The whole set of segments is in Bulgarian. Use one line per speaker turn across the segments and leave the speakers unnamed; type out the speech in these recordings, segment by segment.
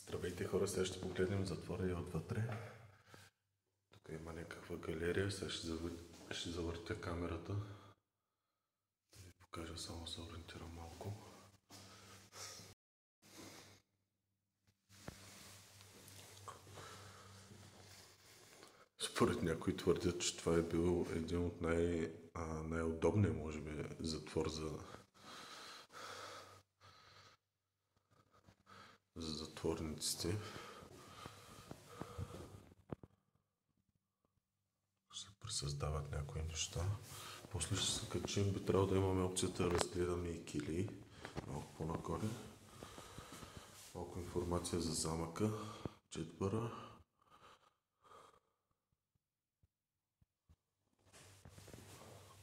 Здравейте хора, сега ще погледнем затвора и отвътре. Тук има някаква галерия, сега ще завъртя камерата. Да ви покажа, само се ориентирам малко. Според някои твърдят, че това е бил един от най-удобния, може би, затвор за затворниците. Се пресъздават някои неща. После ще се качим, би трябвало да имаме опцията да разгледаме и килии. Малко по-нагоре. Малко информация за замъка. Джетбъра.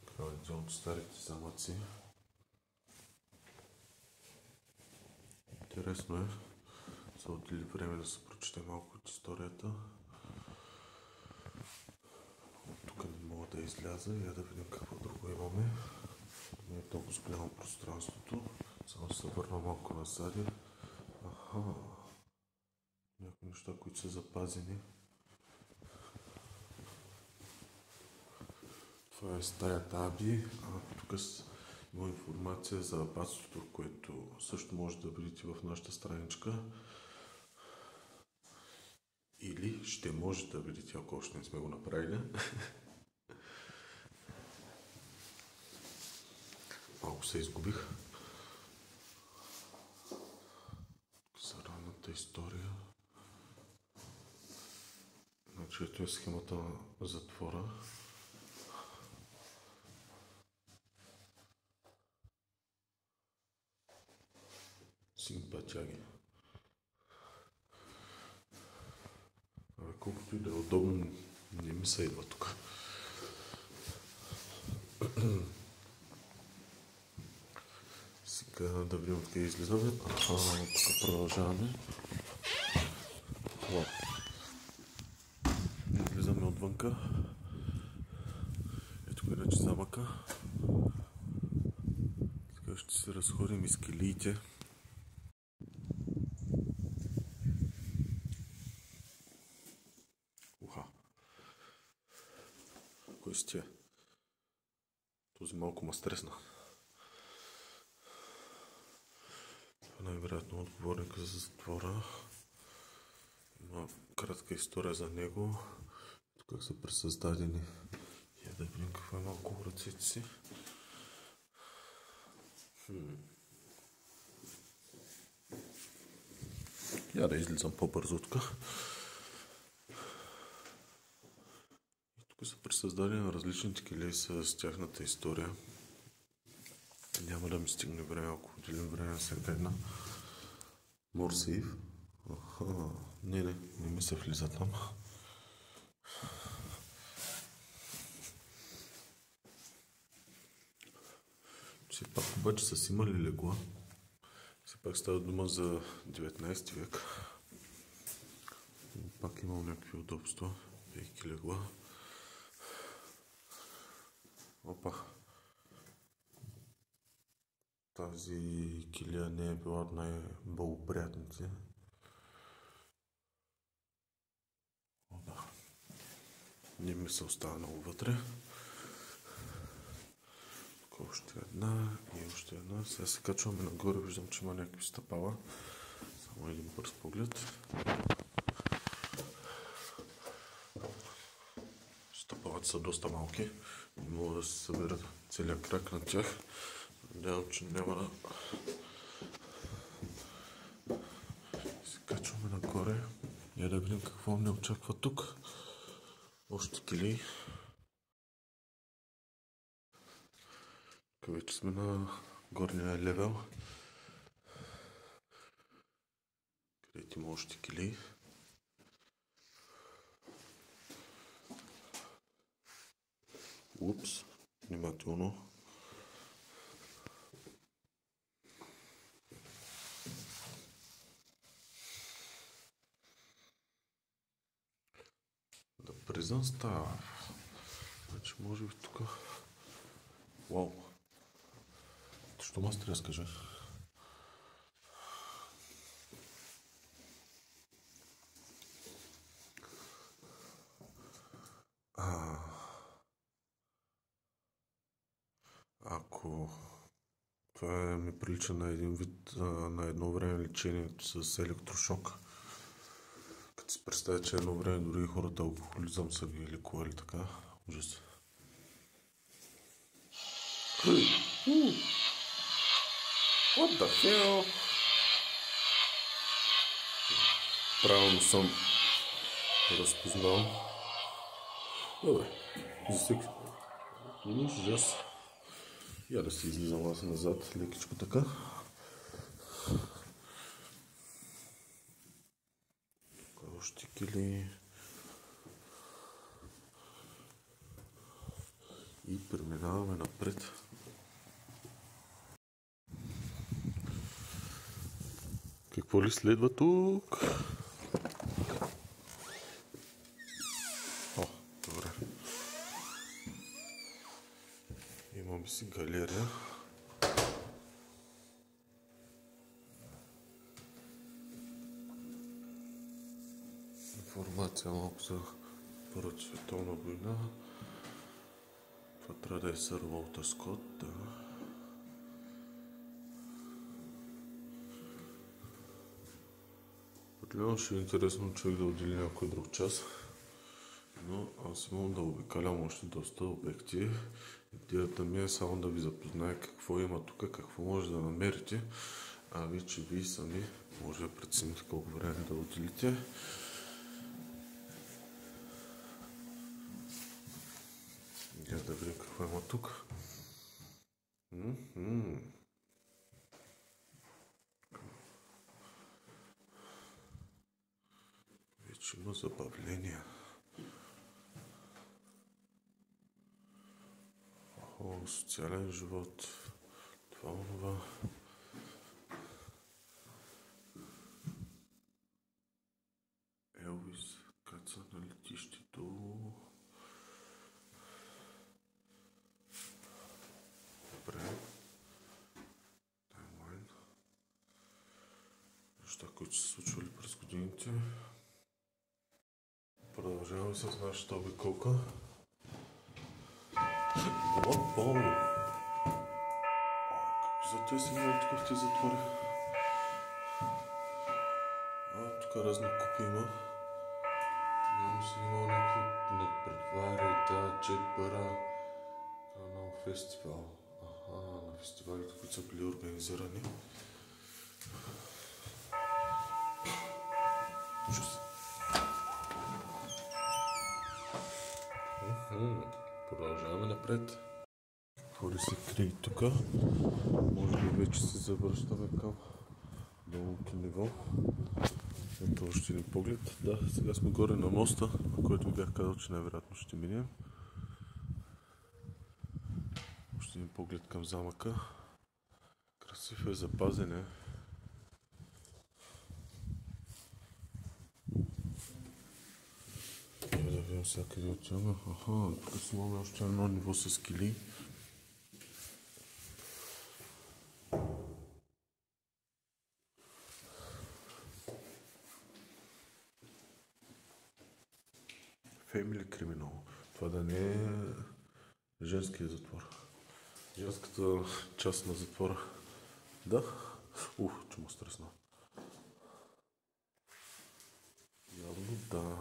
Това е един от старите замъци. Интересно е. Са отдели време да се прочете малко от историята. Тук не мога да изляза и да видим какво друго имаме. Не е толкова голямо пространството. Само ще се върна малко назад. Някои неща, които са запазени. Това е стаята Аби. Тук има информация за абатството, което също може да видите в нашата страничка. Или ще може да видите, ако още не сме го направили. Малко се изгубих. За ранната история. Значи ето е схемата на затвора. Симпатяги. Колкото и да е удобно, не ми се идва тук. Сега да видим откъде излизаме. Тук продължаваме. Излизаме отвънка. Ето иначе замъка. Сега ще се разходим из килиите. Кой си тя? Този малко ма стресна. Това най-вероятно отговорник за затвора. Има кратка история за него. Как са пресъздадени. Я да видим какво е малко в ръцете си. Я да излизам по-бързо тук. Тук са пресъздадени на различните килии с тяхната история. Няма да ми стигне време, ако отделим време на всяка една. More safe. Не ми се влиза там. Все пак обаче са имали легла. Все пак става дума за 19 век. Пак имал някакви удобства. Вейки легла. Опа. Тази килия не е била от най-благоприятните. Не ми се остава много вътре. Тук още една и още една. Сега се качваме нагоре, виждам, че има някакви стъпала. Само един бърз поглед. Стъпалата са доста малки. Не мога да се събера целият крак на тях. Надявам, че няма да... Се качваме нагоре. Я да видим какво не очаква тук. Още килии. Тук вече сме на горния левел. Където има още килии. Упс, внимателно. Да призъм става. Значи може би тук... Вау! Що ма стряска, же? Това ми прилича на един вид, на едно време лечението с електрошок. Като си представя, че едно време дори хората алкохолизъм са ги лекували така. Ужас. What the hell? Правилно съм разпознал. Добре, за всеки ужас. Я да си излизам аз назад, лекичко така. Тук още кили. И преминаваме напред. Какво ли следва тук? О, добре. Имаме си галерия. Информация малко за Първата световна война. Това трябва да е сър Уолтер Скот. Да. Определено ще е интересно човек да отдели някой друг час. Но аз имам да обикалям още доста обекти. Идеята ми е само да ви запозная какво има тук, какво може да намерите. А вече вие сами може да прецените колко време да отделите. Да видим какво има тук. Вече има забавления. О, социален живот. Това онова. Елвис каца на летището. Добре. Таймлайн. Неща, които се случвали през годините. Продължаваме с нашата обиколка. Опа! Какви за тези си имали тук в тези затвори? Тук разни купи има. Имам си имал някакви надпредвари, джетбъра на фестивал. На фестивалите, които са били организирани. Ужас. Продължаваме напред. Какво ли се крие тук? Може би вече се завръщаме към долното ниво. Ето още един поглед. Да, сега сме горе на моста, на който ви бях казал, че най-вероятно ще минем. Още един поглед към замъка. Красив е, запазен е. Да видим сега къде отиваме. Тук си имаме още едно ниво с кили. Family Criminal. Това да не е женския затвор. Женската част на затвора. Да? Че му стресна. Явно да.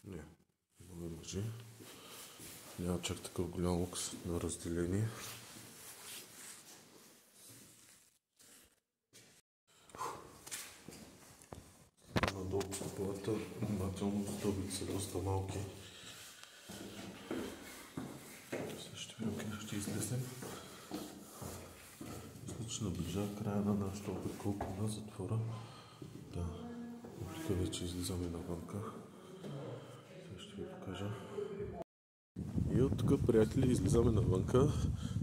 Не ме лъжи. Няма чак такъв голям лукс на разделение. Надолу куполата, внимателно стълбите са доста малки. Сега ще видим къде ще излезем. Мисля, че наближава края на нашата обиколка на затвора. Да, тук вече излизаме навънка. Сега ще ви покажа. И от тук, приятели, излизаме навънка.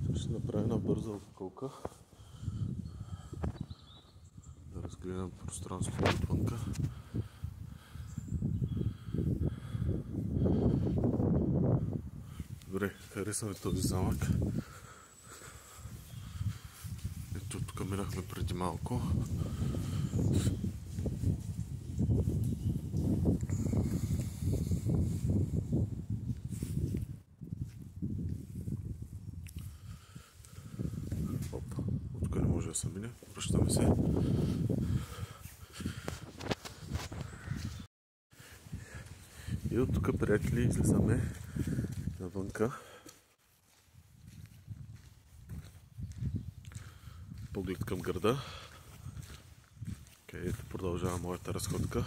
Сега ще направим една бърза обиколка. Да разгледам пространството отвънка. Добре, харесваме този замък. Ето тук минахме преди малко. да се мине. Връщаме се. И от тук, приятели, излизаме навънка. Поглед към града, където продължава моята разходка.